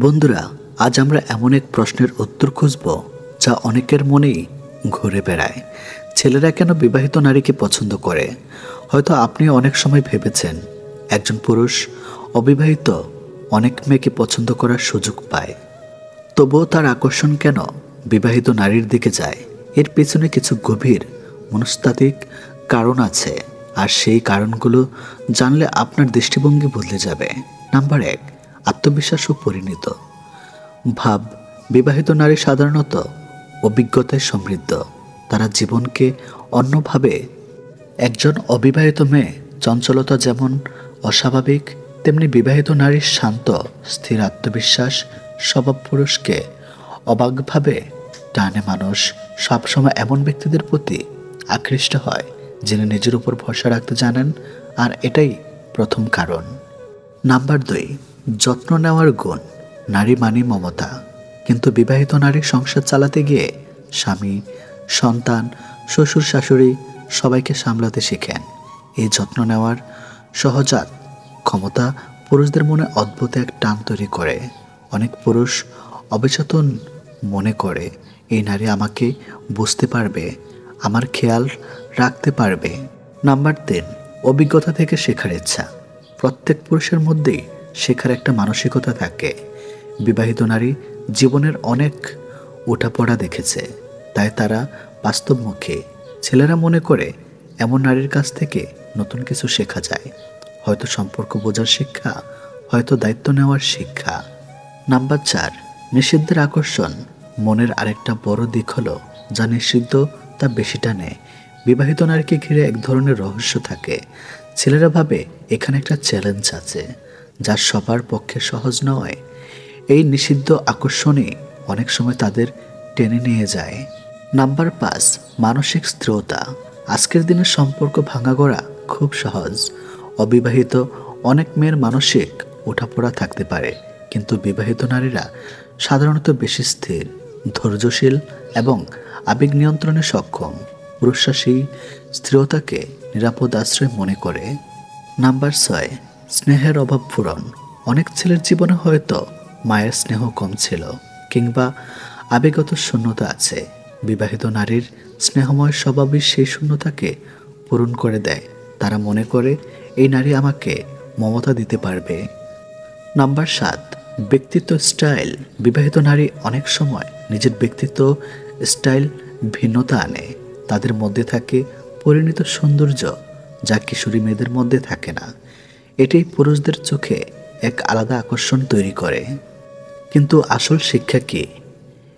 বন্ধুরা, আজ আমরা এমন এক প্রশ্নের উত্তর খুঁজব যা অনেকের মনেই ঘুরে বেড়ায়। ছেলেরা কেন বিবাহিত নারীকে পছন্দ করে? হয়তো আপনি অনেক সময় ভেবেছেন একজন পুরুষ অবিবাহিত অনেক মেয়েকে পছন্দ করার সুযোগ পায়, তবুও তার আকর্ষণ কেন বিবাহিত নারীর দিকে যায়? এর পেছনে কিছু গভীর মনস্তাত্ত্বিক কারণ আছে, আর সেই কারণগুলো জানলে আপনার দৃষ্টিভঙ্গি বদলে যাবে। নাম্বার 1, আত্মবিশ্বাস ও পরিণত ভাব। বিবাহিত নারী সাধারণত অভিজ্ঞতায় সমৃদ্ধ, তারা জীবনকে অন্যভাবে। একজন অবিবাহিত মেয়ে চঞ্চলতা যেমন অস্বাভাবিক, তেমনি বিবাহিত নারীর শান্ত স্থির আত্মবিশ্বাস স্বভাব পুরুষকে অবাকভাবে টানে। মানুষ সবসময় এমন ব্যক্তিদের প্রতি আকৃষ্ট হয় যিনি নিজের উপর ভরসা রাখতে জানেন, আর এটাই প্রথম কারণ। নাম্বার 2, যত্ন নেওয়ার গুণ। নারী মানে মমতা, কিন্তু বিবাহিত নারীর সংসার চালাতে গিয়ে স্বামী, সন্তান, শ্বশুর শাশুড়ি সবাইকে সামলাতে শেখেন। এই যত্ন নেওয়ার সহজাত ক্ষমতা পুরুষদের মনে অদ্ভুত এক টান তৈরি করে। অনেক পুরুষ অবচেতন মনে করে এই নারী আমাকে বুঝতে পারবে, আমার খেয়াল রাখতে পারবে। নাম্বার 3, অভিজ্ঞতা থেকে শেখার ইচ্ছা। প্রত্যেক পুরুষের মধ্যেই শেখার একটা মানসিকতা থাকে। বিবাহিত নারী জীবনের অনেক ওঠাপড়া দেখেছে, তাই তারা বাস্তবমুখী। ছেলেরা মনে করে এমন নারীর কাছ থেকে নতুন কিছু শেখা যায়, হয়তো সম্পর্ক বোঝার শিক্ষা, হয়তো দায়িত্ব নেওয়ার শিক্ষা। নাম্বার 4, নিষিদ্ধের আকর্ষণ। মনের আরেকটা বড় দিক হলো যা নিষিদ্ধ তা বেশি টানে। বিবাহিত নারীকে ঘিরে এক ধরনের রহস্য থাকে। ছেলেরা ভাবে এখানে একটা চ্যালেঞ্জ আছে যা সবার পক্ষে সহজ নয়। এই নিষিদ্ধ আকর্ষণই অনেক সময় তাদের টেনে নিয়ে যায়। নাম্বার 5, মানসিক স্থিরতা। আজকের দিনে সম্পর্ক ভাঙা গড়া খুব সহজ। অবিবাহিত অনেক মেয়ের মানসিক ওঠাপড়া থাকতে পারে, কিন্তু বিবাহিত নারীরা সাধারণত বেশি স্থির, ধৈর্যশীল এবং আবেগ নিয়ন্ত্রণে সক্ষম। পুরুষরা সেই স্থিরতাকে নিরাপদ আশ্রয় মনে করে। নাম্বার 6, স্নেহের অভাব পূরণ। অনেক ছেলের জীবনে হয়তো মায়ের স্নেহ কম ছিল, কিংবা আবেগগত শূন্যতা আছে। বিবাহিত নারীর স্নেহময় স্বভাবই সেই শূন্যতাকে পূরণ করে দেয়। তারা মনে করে এই নারী আমাকে মমতা দিতে পারবে। নাম্বার 7, ব্যক্তিত্ব স্টাইল। বিবাহিত নারী অনেক সময় নিজের ব্যক্তিত্ব স্টাইল ভিন্নতা আনে। তাদের মধ্যে থাকে পরিণত সৌন্দর্য যা কিশোরী মেয়েদের মধ্যে থাকে না। এটাই পুরুষদের চোখে এক আলাদা আকর্ষণ তৈরি করে। কিন্তু আসল শিক্ষা কি?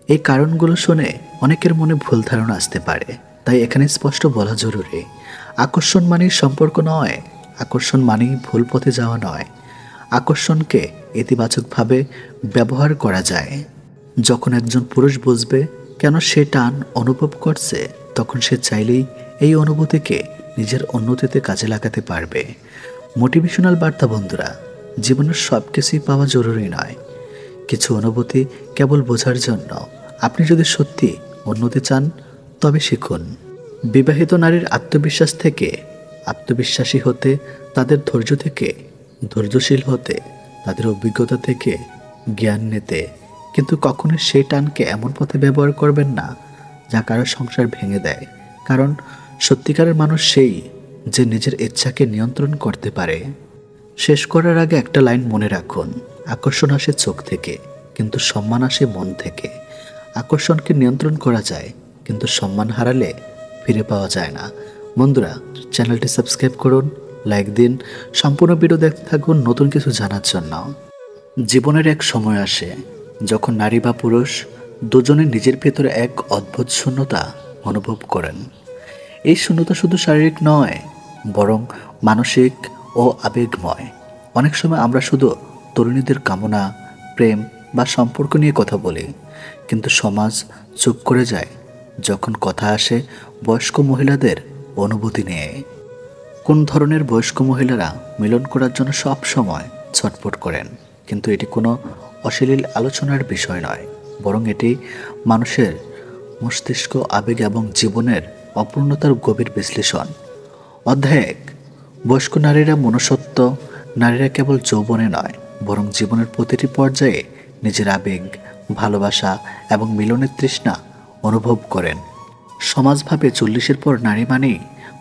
এই কারণগুলো শুনে অনেকের মনে ভুল ধারণা আসতে পারে, তাই এখানে স্পষ্ট বলা জরুরি। আকর্ষণ মানেই সম্পর্ক নয়, আকর্ষণ মানেই ভুল পথে যাওয়া নয়। আকর্ষণকে ইতিবাচকভাবে ব্যবহার করা যায়। যখন একজন পুরুষ বুঝবে কেন সে টান অনুভব করছে, তখন সে চাইলেই এই অনুভূতিকে নিজের উন্নতিতে কাজে লাগাতে পারবে। মোটিভেশনাল বার্তা। বন্ধুরা, জীবনের সব কিছুই পাওয়া জরুরি নয়, কিছু অনুভূতি কেবল বোঝার জন্য। আপনি যদি সত্যি উন্নতি চান তবে শিখুন বিবাহিত নারীর আত্মবিশ্বাস থেকে আত্মবিশ্বাসী হতে, তাদের ধৈর্য থেকে ধৈর্যশীল হতে, তাদের অভিজ্ঞতা থেকে জ্ঞান নিতে। কিন্তু কখনো সেই টানকে এমন পথে ব্যবহার করবেন না যা কারো সংসার ভেঙে দেয়, কারণ সত্যিকারের মানুষ সেই যে নিজের ইচ্ছাকে নিয়ন্ত্রণ করতে পারে। শেষ করার আগে একটা লাইন মনে রাখুন, আকর্ষণ আসে চোখ থেকে, কিন্তু সম্মান আসে মন থেকে। আকর্ষণকে নিয়ন্ত্রণ করা যায়, কিন্তু সম্মান হারালে ফিরে পাওয়া যায় না। বন্ধুরা, চ্যানেলটি সাবস্ক্রাইব করুন, লাইক দিন, সম্পূর্ণ ভিডিও দেখতে থাকুন নতুন কিছু জানার জন্য। জীবনের এক সময় আসে যখন নারী বা পুরুষ দুজনে নিজের ভেতরে এক অদ্ভুত শূন্যতা অনুভব করেন। এই শূন্যতা শুধু শারীরিক নয়, বরং মানসিক ও আবেগময়। অনেক সময় আমরা শুধু তরুণীদের কামনা, প্রেম বা সম্পর্ক নিয়ে কথা বলি, কিন্তু সমাজ চুপ করে যায় যখন কথা আসে বয়স্ক মহিলাদের অনুভূতি নিয়ে। কোন ধরনের বয়স্ক মহিলারা মিলন করার জন্য সব সময় ছটফট করেন? কিন্তু এটি কোনো অশ্লীল আলোচনার বিষয় নয়, বরং এটি মানুষের মস্তিষ্ক, আবেগ এবং জীবনের অপূর্ণতার গভীর বিশ্লেষণ। অধ্যায় 1, বয়স্ক নারীরা মনুষ্যত্ব। নারীরা কেবল যৌবনে নয়, বরং জীবনের প্রতিটি পর্যায়ে নিজের আবেগ, ভালোবাসা এবং মিলনের তৃষ্ণা অনুভব করেন। সমাজ ভাবে 40-এর পর নারী মানেই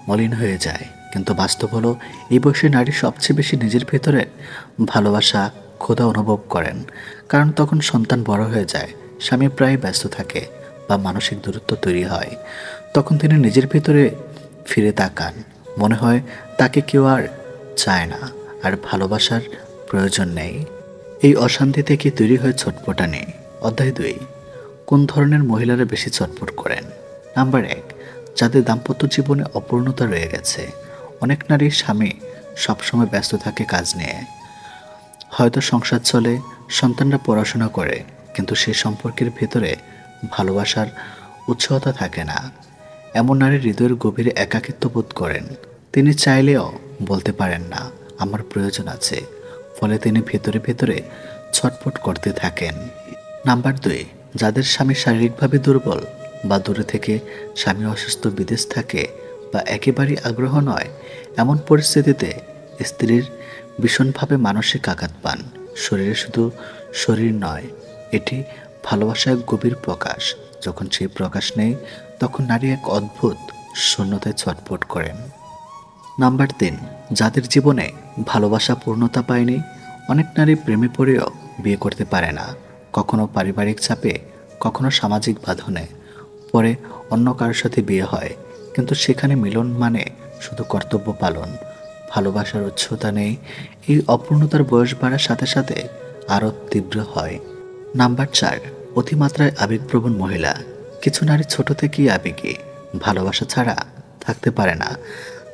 মলিন হয়ে যায়, কিন্তু বাস্তব হলো এই বয়সে নারী সবচেয়ে বেশি নিজের ভেতরে ভালোবাসা, ক্ষুধা অনুভব করেন। কারণ তখন সন্তান বড় হয়ে যায়, স্বামী প্রায় ব্যস্ত থাকে বা মানসিক দূরত্ব তৈরি হয়। তখন তিনি নিজের ভিতরে ফিরে তাকান, মনে হয় তাকে কেউ আর চায় না, আর ভালোবাসার প্রয়োজন নেই। এই অশান্তি থেকে তৈরি হয় ছটপটানি। অধ্যায় 2, কোন ধরনের মহিলারা বেশি ছটপট করেন? নাম্বার 1, যাদের দাম্পত্য জীবনে অপূর্ণতা রয়ে গেছে। অনেক নারীর স্বামী সবসময় ব্যস্ত থাকে কাজ নিয়ে, হয়তো সংসার চলে, সন্তানরা পড়াশোনা করে, কিন্তু সেই সম্পর্কের ভেতরে ভালোবাসার উৎসাহতা থাকে না। এমন নারী হৃদয়ের গভীরে একাকিত্ব বোধ করেন। তিনি চাইলেও বলতে পারেন না আমার প্রয়োজন আছে, ফলে তিনি ভেতরে ভেতরে ছটফট করতে থাকেন। নাম্বার 2, যাদের স্বামী শারীরিকভাবে দুর্বল বা দূরে থেকে স্বামী অসুস্থ, বিদেশ থাকে বা একেবারেই আগ্রহ নয়। এমন পরিস্থিতিতে স্ত্রীর ভীষণভাবে মানসিক আঘাত পান। শরীরে শুধু শরীর নয়, এটি ভালোবাসার এক গভীর প্রকাশ। যখন সেই প্রকাশ নেই, তখন নারী এক অদ্ভুত শূন্যতায় ছটফট করেন। নাম্বার 3, যাদের জীবনে ভালোবাসা পূর্ণতা পায়নি। অনেক নারী প্রেমে পড়েও বিয়ে করতে পারে না, কখনো পারিবারিক চাপে, কখনো সামাজিক বাঁধনে। পরে অন্য কারোর সাথে বিয়ে হয়, কিন্তু সেখানে মিলন মানে শুধু কর্তব্য পালন, ভালোবাসার উচ্চতা নেই। এই অপূর্ণতার বয়স বাড়ার সাথে সাথে আরও তীব্র হয়। নাম্বার 4, অতিমাত্রায় আবেগপ্রবণ মহিলা। কিছু নারী ছোট থেকেই আবেগী, ভালোবাসা ছাড়া থাকতে পারে না।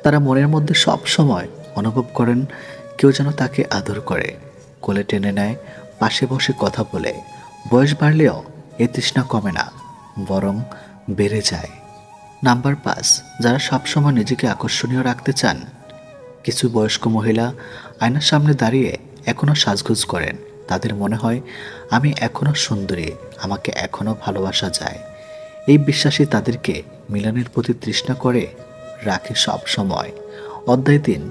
তারা মনের মধ্যে সব সময় অনুভব করেন কেউ যেন তাকে আদর করে, কোলে টেনে নেয়, পাশে বসে কথা বলে। বয়স বাড়লেও এই তৃষ্ণা কমে না, বরং বেড়ে যায়। নাম্বার 5, যারা সবসময় নিজেকে আকর্ষণীয় রাখতে চান। কিছু বয়স্ক মহিলা আয়নার সামনে দাঁড়িয়ে এখনও সাজগোজ করেন। তাদের মনে হয় আমি এখনও সুন্দরী, আমাকে এখনও ভালোবাসা যায়। এই বিশ্বাসই তাদেরকে মিলনের প্রতি তৃষ্ণা করে রাখে সব সময়। অধ্যায় 3,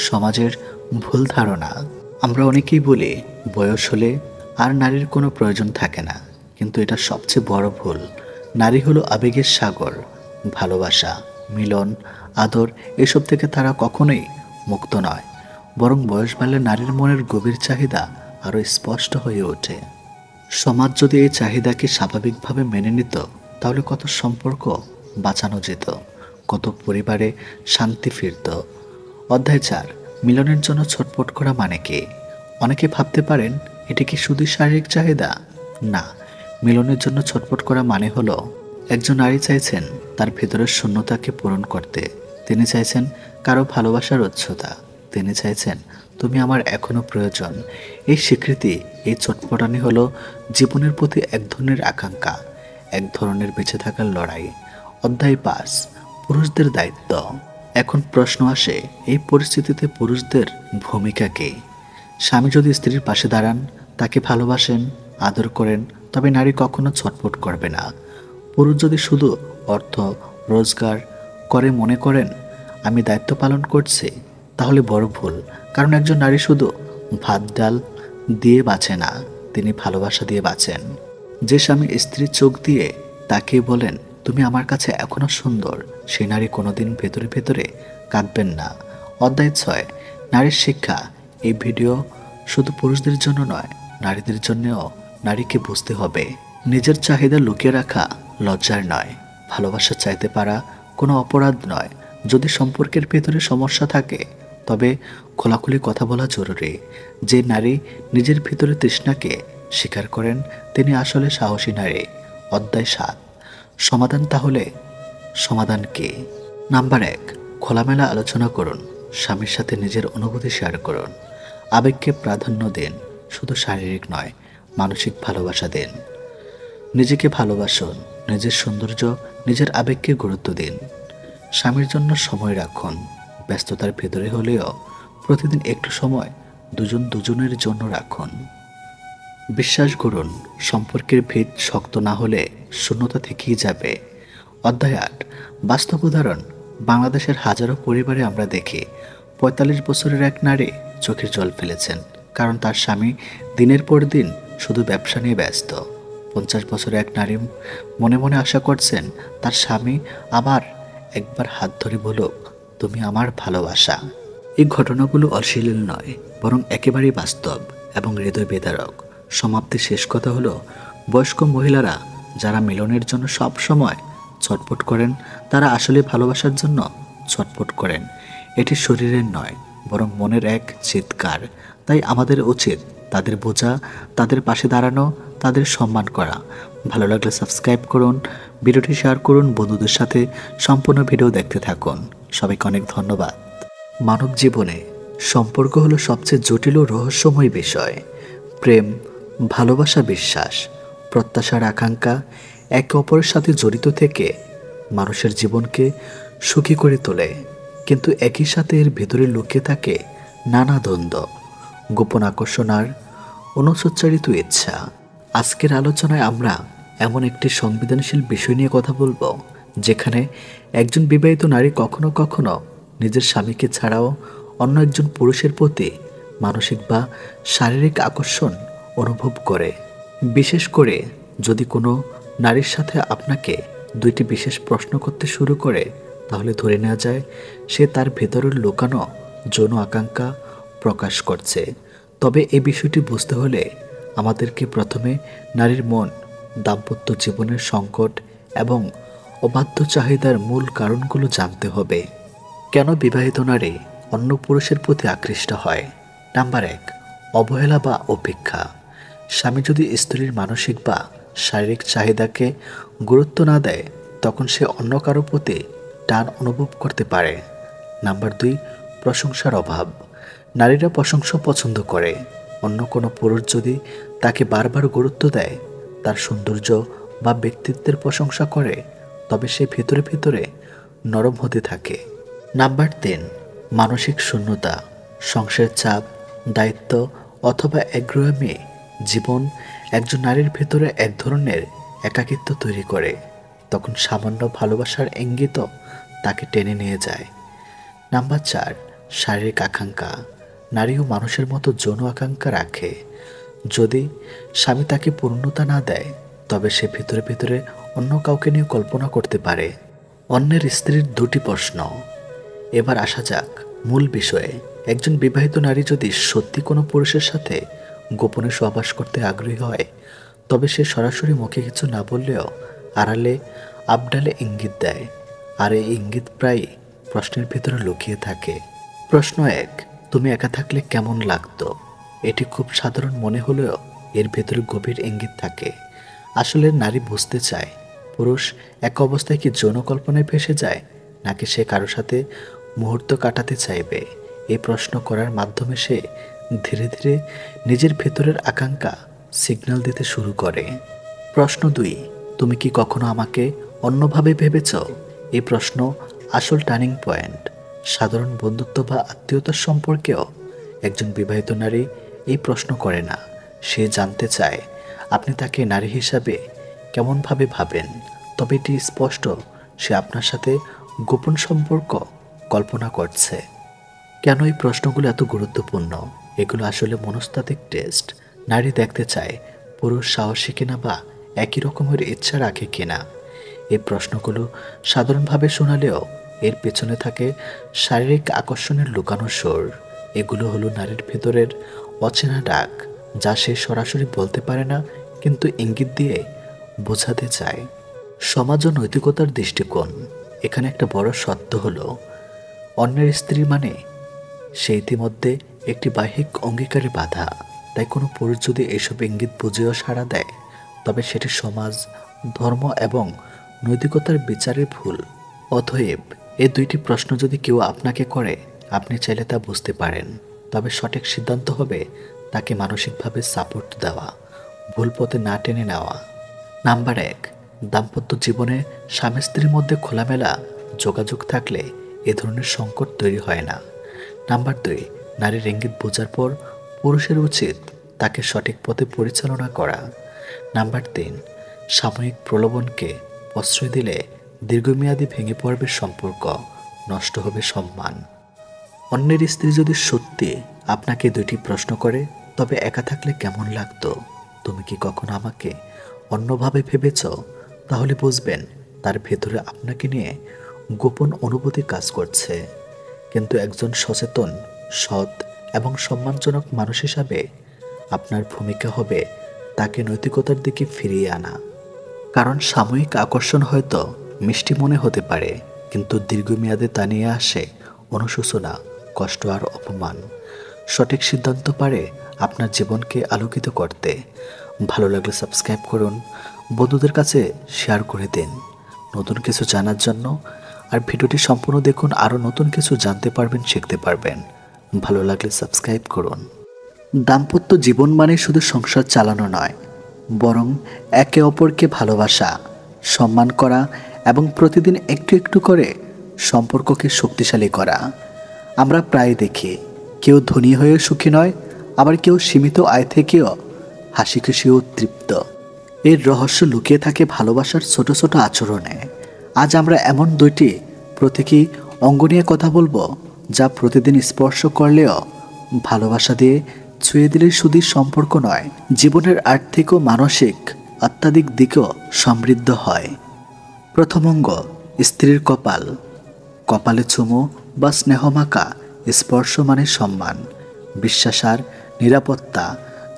সমাজের ভুল ধারণা। আমরা অনেকেই বলি বয়স হলে আর নারীর কোনো প্রয়োজন থাকে না, কিন্তু এটা সবচেয়ে বড় ভুল। নারী হলো আবেগের সাগর। ভালোবাসা, মিলন, আদর এসব থেকে তারা কখনোই মুক্ত নয়, বরং বয়স বাড়লে নারীর মনের গভীর চাহিদা আরও স্পষ্ট হয়ে ওঠে। সমাজ যদি এই চাহিদাকে স্বাভাবিকভাবে মেনে নিত, তাহলে কত সম্পর্ক বাঁচানো যেত, কত পরিবারে শান্তি ফিরত। অধ্যায় 4, মিলনের জন্য ছটফট করা মানে কি? অনেকে ভাবতে পারেন এটি কি শুধু শারীরিক চাহিদা? না, মিলনের জন্য ছটফট করা মানে হলো একজন নারী চাইছেন তার ভেতরের শূন্যতাকে পূরণ করতে। তিনি চাইছেন কারো ভালোবাসার উচ্চতা। তিনি চাইছেন তুমি আমার এখনো প্রয়োজন। এই স্বীকৃতি, এই ছটফটানি হলো জীবনের প্রতি এক ধরনের আকাঙ্ক্ষা, এক ধরনের বেঁচে থাকার লড়াই। অধ্যায় 5, পুরুষদের দায়িত্ব। এখন প্রশ্ন আসে, এই পরিস্থিতিতে পুরুষদের ভূমিকা কী? স্বামী যদি স্ত্রীর পাশে দাঁড়ান, তাকে ভালোবাসেন, আদর করেন, তবে নারী কখনো ছটফট করবে না। পুরুষ যদি শুধু অর্থ রোজগার করে মনে করেন আমি দায়িত্ব পালন করছি, তাহলে বড় ভুল। কারণ একজন নারী শুধু ভাত ডাল দিয়ে বাঁচে না, তিনি ভালোবাসা দিয়ে বাঁচেন। যে স্বামী স্ত্রীর চোখ দিয়ে তাকে বলেন তুমি আমার কাছে এখনো সুন্দর, সেই নারী কোনোদিন ভেতরে ভেতরে কাঁদবেন না। অধ্যায় 6, নারীর শিক্ষা। এই ভিডিও শুধু পুরুষদের জন্য নয়, নারীদের জন্যও। নারীকে বুঝতে হবে নিজের চাহিদা লুকিয়ে রাখা লজ্জার নয়, ভালোবাসা চাইতে পারা কোনো অপরাধ নয়। যদি সম্পর্কের ভেতরে সমস্যা থাকে, তবে খোলাখুলি কথা বলা জরুরি। যে নারী নিজের ভিতরে তৃষ্ণাকে স্বীকার করেন, তিনি আসলে সাহসী নারী। অধ্যায় 7, সমাধান। তাহলে সমাধান কি? নাম্বার 1, খোলামেলা আলোচনা করুন। স্বামীর সাথে নিজের অনুভূতি শেয়ার করুন। আবেগকে প্রাধান্য দিন, শুধু শারীরিক নয়, মানসিক ভালোবাসা দিন। নিজেকে ভালোবাসুন, নিজের সৌন্দর্য, নিজের আবেগকে গুরুত্ব দিন। স্বামীর জন্য সময় রাখুন, ব্যস্ততার ভেতরে হলেও প্রতিদিন একটু সময় দুজনের জন্য রাখুন। বিশ্বাস করুন, সম্পর্কের ভিত শক্ত না হলে শূন্যতা থেকেই যাবে। অধ্যায় 8, বাস্তব উদাহরণ। বাংলাদেশের হাজারো পরিবারে আমরা দেখি 45 বছরের এক নারী চোখের জল ফেলেছেন, কারণ তার স্বামী দিনের পর দিন শুধু ব্যবসা নিয়ে ব্যস্ত। 50 বছরের এক নারী মনে মনে আশা করছেন তার স্বামী আবার একবার হাত ধরে বলুক, তুমি আমার ভালোবাসা। এই ঘটনাগুলো অশ্লীল নয়, বরং একেবারেই বাস্তব এবং হৃদয় বিদারক। সমাপ্তি শেষ কথা হলো, বয়স্ক মহিলারা যারা মিলনের জন্য সব সময় ছটফট করেন, তারা আসলে ভালোবাসার জন্য ছটফট করেন। এটি শরীরের নয়, বরং মনের এক চিৎকার। তাই আমাদের উচিত তাদের বোঝা, তাদের পাশে দাঁড়ানো, তাদের সম্মান করা। ভালো লাগলে সাবস্ক্রাইব করুন, ভিডিওটি শেয়ার করুন বন্ধুদের সাথে। সম্পূর্ণ ভিডিও দেখতে থাকুন। সবাইকে অনেক ধন্যবাদ। মানব জীবনে সম্পর্ক হলো সবচেয়ে জটিল ও রহস্যময় বিষয়। প্রেম, ভালোবাসা, বিশ্বাস, প্রত্যাশার আকাঙ্ক্ষা একে অপরের সাথে জড়িত থেকে মানুষের জীবনকে সুখী করে তোলে। কিন্তু একই সাথে এর ভেতরে লুকিয়ে থাকে নানা দ্বন্দ্ব, গোপন আকর্ষণ আর অনুচ্চারিত ইচ্ছা। আজকের আলোচনায় আমরা এমন একটি সংবেদনশীল বিষয় নিয়ে কথা বলবো, যেখানে একজন বিবাহিত নারী কখনো কখনো নিজের স্বামীকে ছাড়াও অন্য একজন পুরুষের প্রতি মানসিক বা শারীরিক আকর্ষণ অনুভব করে। বিশেষ করে যদি কোনো নারীর সাথে আপনাকে দুইটি বিশেষ প্রশ্ন করতে শুরু করে, তাহলে ধরে নেওয়া যায় সে তার ভেতরের লুকানো যৌন আকাঙ্ক্ষা প্রকাশ করছে। তবে এই বিষয়টি বুঝতে হলে আমাদেরকে প্রথমে নারীর মন, দাম্পত্য জীবনের সংকট এবং অবাধ্য চাহিদার মূল কারণগুলো জানতে হবে। কেন বিবাহিত নারী অন্য পুরুষের প্রতি আকৃষ্ট হয়? নাম্বার 1, অবহেলা বা উপেক্ষা। স্বামী যদি স্ত্রীর মানসিক বা শারীরিক চাহিদাকে গুরুত্ব না দেয়, তখন সে অন্য কারো প্রতি টান অনুভব করতে পারে। নাম্বার 2, প্রশংসার অভাব। নারীরা প্রশংসা পছন্দ করে। অন্য কোনো পুরুষ যদি তাকে বারবার গুরুত্ব দেয়, তার সৌন্দর্য বা ব্যক্তিত্বের প্রশংসা করে, তবে সে ভিতরে ভিতরে নরম হতে থাকে। নাম্বার 3, মানসিক শূন্যতা। সংসারের চাপ, দায়িত্ব অথবা একঘেয়েমি জীবন একজন নারীর ভেতরে এক ধরনের একাকিত্ব তৈরি করে। তখন সামান্য ভালোবাসার ইঙ্গিতও তাকে টেনে নিয়ে যায়। নাম্বার 4, শারীরিক আকাঙ্ক্ষা। নারীও মানুষের মতো যৌন আকাঙ্ক্ষা রাখে। যদি স্বামী তাকে পূর্ণতা না দেয়, তবে সে ভিতরে ভিতরে অন্য কাউকে নিয়ে কল্পনা করতে পারে। অন্যের স্ত্রীর দুটি প্রশ্ন। এবার আসা যাক মূল বিষয়ে। একজন বিবাহিত নারী যদি সত্যি কোনো পুরুষের সাথে গোপনে সহবাস করতে আগ্রহী হয়, তবে সে সরাসরি মুখে কিছু না বললেও আড়ালে আবডালে ইঙ্গিত দেয়। আর এই ইঙ্গিত প্রায় প্রশ্নের ভিতরে লুকিয়ে থাকে। প্রশ্ন 1, তুমি একা থাকলে কেমন লাগতো? এটি খুব সাধারণ মনে হলেও এর ভেতরে গভীর ইঙ্গিত থাকে। আসলে নারী বুঝতে চায় পুরুষ এক অবস্থায় কি যৌন কল্পনায় ভেসে যায়, নাকি সে কারোর সাথে মুহূর্ত কাটাতে চাইবে। এই প্রশ্ন করার মাধ্যমে সে ধীরে ধীরে নিজের ভেতরের আকাঙ্ক্ষা সিগন্যাল দিতে শুরু করে। প্রশ্ন 2, তুমি কি কখনো আমাকে অন্যভাবে ভেবেছ? এই প্রশ্ন আসল টার্নিং পয়েন্ট। সাধারণ বন্ধুত্ব বা আত্মীয়তার সম্পর্কেও একজন বিবাহিত নারী এই প্রশ্ন করে না। সে জানতে চায় আপনি তাকে নারী হিসাবে কেমনভাবে ভাবেন। তবে এটি স্পষ্ট সে আপনার সাথে গোপন সম্পর্ক কল্পনা করছে। কেন এই প্রশ্নগুলো এত গুরুত্বপূর্ণ? এগুলো আসলে মনস্তাত্ত্বিক টেস্ট। নারী দেখতে চায় পুরুষ সাহসী কিনা বা একই রকমের ইচ্ছা রাখে কিনা। এই প্রশ্নগুলো সাধারণভাবে শোনালেও এর পেছনে থাকে শারীরিক আকর্ষণের লুকানো সুর। এগুলো হলো নারীর ভেতরের অচেনা ডাক, যা সে সরাসরি বলতে পারে না, কিন্তু ইঙ্গিত দিয়ে বোঝাতে চায়। সমাজ ও নৈতিকতার দৃষ্টিকোণ। এখানে একটা বড় সত্য হলো, অন্যের স্ত্রী মানে সে ইতিমধ্যে একটি বাহ্যিক অঙ্গীকারে বাধা। তাই কোনো পুরুষ যদি এসব ইঙ্গিত বুঝেও সাড়া দেয়, তবে সেটি সমাজ, ধর্ম এবং নৈতিকতার বিচারের ভুল। অতএব এই দুইটি প্রশ্ন যদি কেউ আপনাকে করে, আপনি চাইলে তা বুঝতে পারেন। তবে সঠিক সিদ্ধান্ত হবে তাকে মানসিকভাবে সাপোর্ট দেওয়া, ভুল পথে না টেনে নেওয়া। নাম্বার 1, দাম্পত্য জীবনে স্বামী স্ত্রীর মধ্যে খোলামেলা যোগাযোগ থাকলে এ ধরনের সংকট তৈরি হয় না। নাম্বার 2, নারীর ইঙ্গিত বোঝার পর পুরুষের উচিত তাকে সঠিক পথে পরিচালনা করা। নাম্বার 3, সাময়িক প্রলোভনকে প্রশ্রয় দিলে দীর্ঘমেয়াদী ভেঙে পড়বে সম্পর্ক, নষ্ট হবে সম্মান। অন্যের স্ত্রী যদি সত্যি আপনাকে দুইটি প্রশ্ন করে, তবে একা থাকলে কেমন লাগতো, তুমি কি কখনো আমাকে অন্যভাবে ভেবেছ? তাহলে বুঝবেন তার ভেতরে আপনাকে নিয়ে গোপন অনুভূতি কাজ করছে। কিন্তু একজন সচেতন, সৎ এবং সম্মানজনক মানুষ হিসাবে আপনার ভূমিকা হবে তাকে নৈতিকতার দিকে ফিরিয়ে আনা। কারণ সাময়িক আকর্ষণ হয়তো মিষ্টি মনে হতে পারে, কিন্তু দীর্ঘমেয়াদে তা নিয়ে আসে অনুশোচনা, কষ্ট আর অপমান। সঠিক সিদ্ধান্ত পারে আপনার জীবনকে আলোকিত করতে। ভালো লাগলে সাবস্ক্রাইব করুন, বন্ধুদের কাছে শেয়ার করে দিন নতুন কিছু জানার জন্য। আর ভিডিওটি সম্পূর্ণ দেখুন, আরও নতুন কিছু জানতে পারবেন, শিখতে পারবেন। ভালো লাগলে সাবস্ক্রাইব করুন। দাম্পত্য জীবন মানে শুধু সংসার চালানো নয়, বরং একে অপরকে ভালোবাসা, সম্মান করা এবং প্রতিদিন একটু একটু করে সম্পর্ককে শক্তিশালী করা। আমরা প্রায় দেখি কেউ ধনী হয়ে সুখী নয়, আবার কেউ সীমিত আয় থেকেও হাসি খুশি ও তৃপ্ত। এর রহস্য লুকিয়ে থাকে ভালোবাসার ছোট ছোট আচরণে। আজ আমরা এমন দুইটি প্রতীকী অঙ্গ নিয়ে কথা বলবো, যা প্রতিদিন স্পর্শ করলেও, ভালোবাসা দিয়ে ছুঁয়ে দিলে শুধু সম্পর্ক নয়, জীবনের আর্থিক ও মানসিক অত্যাধিক দিকও সমৃদ্ধ হয়। প্রথম অঙ্গ, স্ত্রীর কপাল। কপালে চুমু বা স্নেহমাখা স্পর্শ মানে সম্মান, বিশ্বাস আর নিরাপত্তা।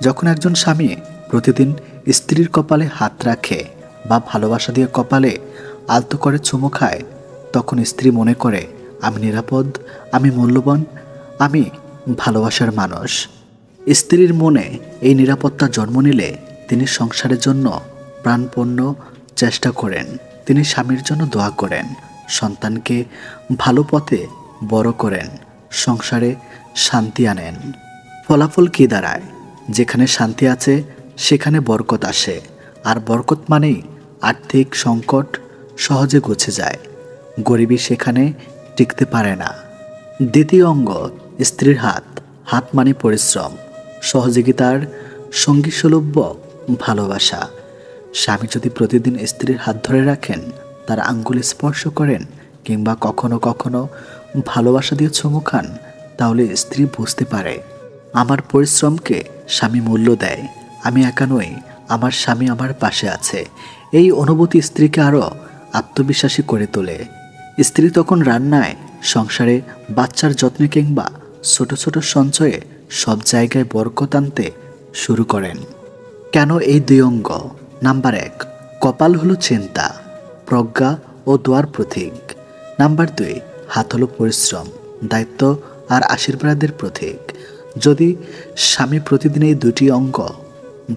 যখন একজন স্বামী প্রতিদিন স্ত্রীর কপালে হাত রাখে বা ভালোবাসা দিয়ে কপালে আলতো করে চুমু খায়, তখন স্ত্রী মনে করে আমি নিরাপদ, আমি মূল্যবান, আমি ভালোবাসার মানুষ। স্ত্রীর মনে এই নিরাপত্তা জন্ম নিলে তিনি সংসারের জন্য প্রাণপূর্ণ চেষ্টা করেন। তিনি স্বামীর জন্য দোয়া করেন, সন্তানকে ভালো পথে বড় করেন, সংসারে শান্তি আনেন। ফলাফল কী দাঁড়ায়? যেখানে শান্তি আছে সেখানে বরকত আসে, আর বরকত মানেই আর্থিক সংকট সহজে ঘুচে যায়, গরিবী সেখানে টিকতে পারে না। দ্বিতীয় অঙ্গ, স্ত্রীর হাত। হাত মানে পরিশ্রম, সহযোগিতার সঙ্গীসুলভ ভালোবাসা। স্বামী যদি প্রতিদিন স্ত্রীর হাত ধরে রাখেন, তার আঙ্গুল স্পর্শ করেন কিংবা কখনো কখনো ভালোবাসা দিয়ে চুমু খান, তাহলে স্ত্রী বুঝতে পারে আমার পরিশ্রমকে স্বামী মূল্য দেয়, আমি একা নই, আমার স্বামী আমার পাশে আছে। এই অনুভূতি স্ত্রীকে আরও আত্মবিশ্বাসী করে তোলে। স্ত্রী তখন রান্নায়, সংসারে, বাচ্চার যত্নে কিংবা ছোট ছোট সঞ্চয়ে সব জায়গায় বরকত আনতে শুরু করেন। কেন এই দুই অঙ্গ? নাম্বার 1, কপাল হলো চিন্তা, প্রজ্ঞা ও দোয়ার প্রতীক। নাম্বার 2, হাত হলো পরিশ্রম, দায়িত্ব আর আশীর্বাদের প্রতীক। যদি স্বামী প্রতিদিন এই দুটি অঙ্গ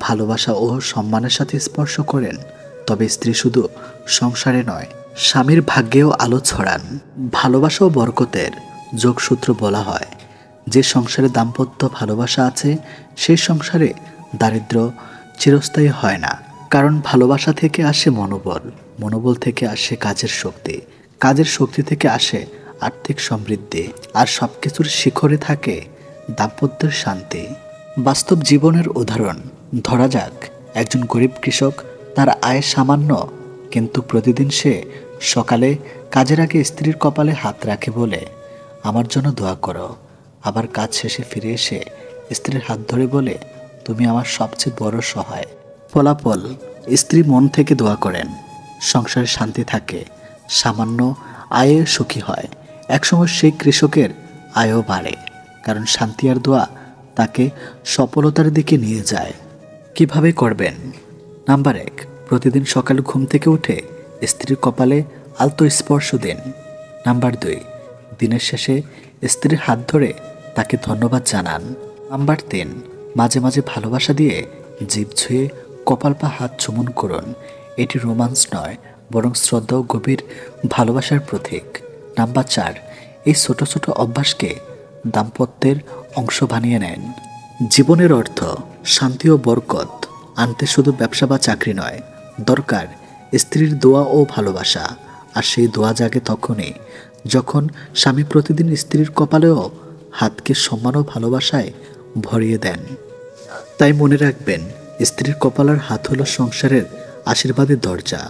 ভালোবাসা ও সম্মানের সাথে স্পর্শ করেন, তবে স্ত্রী শুধু সংসারে নয়, স্বামীর ভাগ্যেও আলো ছড়ান। ভালোবাসা ও বরকতের যোগসূত্র বলা হয়। যে সংসারে দাম্পত্য ভালোবাসা আছে, সেই সংসারে দারিদ্র্য চিরস্থায়ী হয় না। কারণ ভালোবাসা থেকে আসে মনোবল, মনোবল থেকে আসে কাজের শক্তি, কাজের শক্তি থেকে আসে আর্থিক সমৃদ্ধি, আর সব কিছুর শিখরে থাকে দাম্পত্যের শান্তি। বাস্তব জীবনের উদাহরণ ধরা যাক, একজন গরিব কৃষক, তার আয় সামান্য, কিন্তু প্রতিদিন সে সকালে কাজের আগে স্ত্রীর কপালে হাত রাখে বলে আমার জন্য দোয়া করো। আবার কাজ শেষে ফিরে এসে স্ত্রীর হাত ধরে বলে তুমি আমার সবচেয়ে বড় সহায়। ফলাফল, স্ত্রী মন থেকে দোয়া করেন, সংসারে শান্তি থাকে, সামান্য আয়ে সুখী হয়। একসময় সেই কৃষকের আয়ও বাড়ে, কারণ শান্তি আর দোয়া তাকে সফলতার দিকে নিয়ে যায়। কিভাবে করবেন? নাম্বার 1, প্রতিদিন সকালে ঘুম থেকে উঠে স্ত্রীর কপালে আলতো স্পর্শ দিন। নাম্বার 2, দিনের শেষে স্ত্রীর হাত ধরে তাকে ধন্যবাদ জানান। নাম্বার 3, মাঝে মাঝে ভালোবাসা দিয়ে জিভ ছুঁয়ে কপাল বা হাত চুমন করুন। এটি রোমান্স নয়, বরং শ্রদ্ধা ও গভীর ভালোবাসার প্রতীক। নাম্বার 4, এই ছোট ছোট অভ্যাসকে দাম্পত্যের অংশ বানিয়ে নেন। জীবনের অর্থ শান্তি ও বরকত আনতে শুধু ব্যবসা বা চাকরি নয়, দরকার স্ত্রীর দোয়া ও ভালোবাসা। আর সেই দোয়া জাগে তখনই যখন স্বামী প্রতিদিন স্ত্রীর কপালেও হাতকে সম্মান ও ভালোবাসায় ভরিয়ে দেন। তাই মনে রাখবেন, স্ত্রীর কপালের হাত হলো সংসারের আশীর্বাদের দরজা।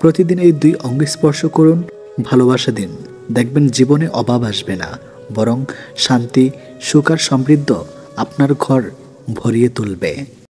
প্রতিদিন এই দুই অঙ্গ স্পর্শ করুন, ভালোবাসা দিন, দেখবেন জীবনে অভাব আসবে না, বরং শান্তি, সুখ আর সমৃদ্ধ আপনার ঘর ভরিয়ে তুলবে।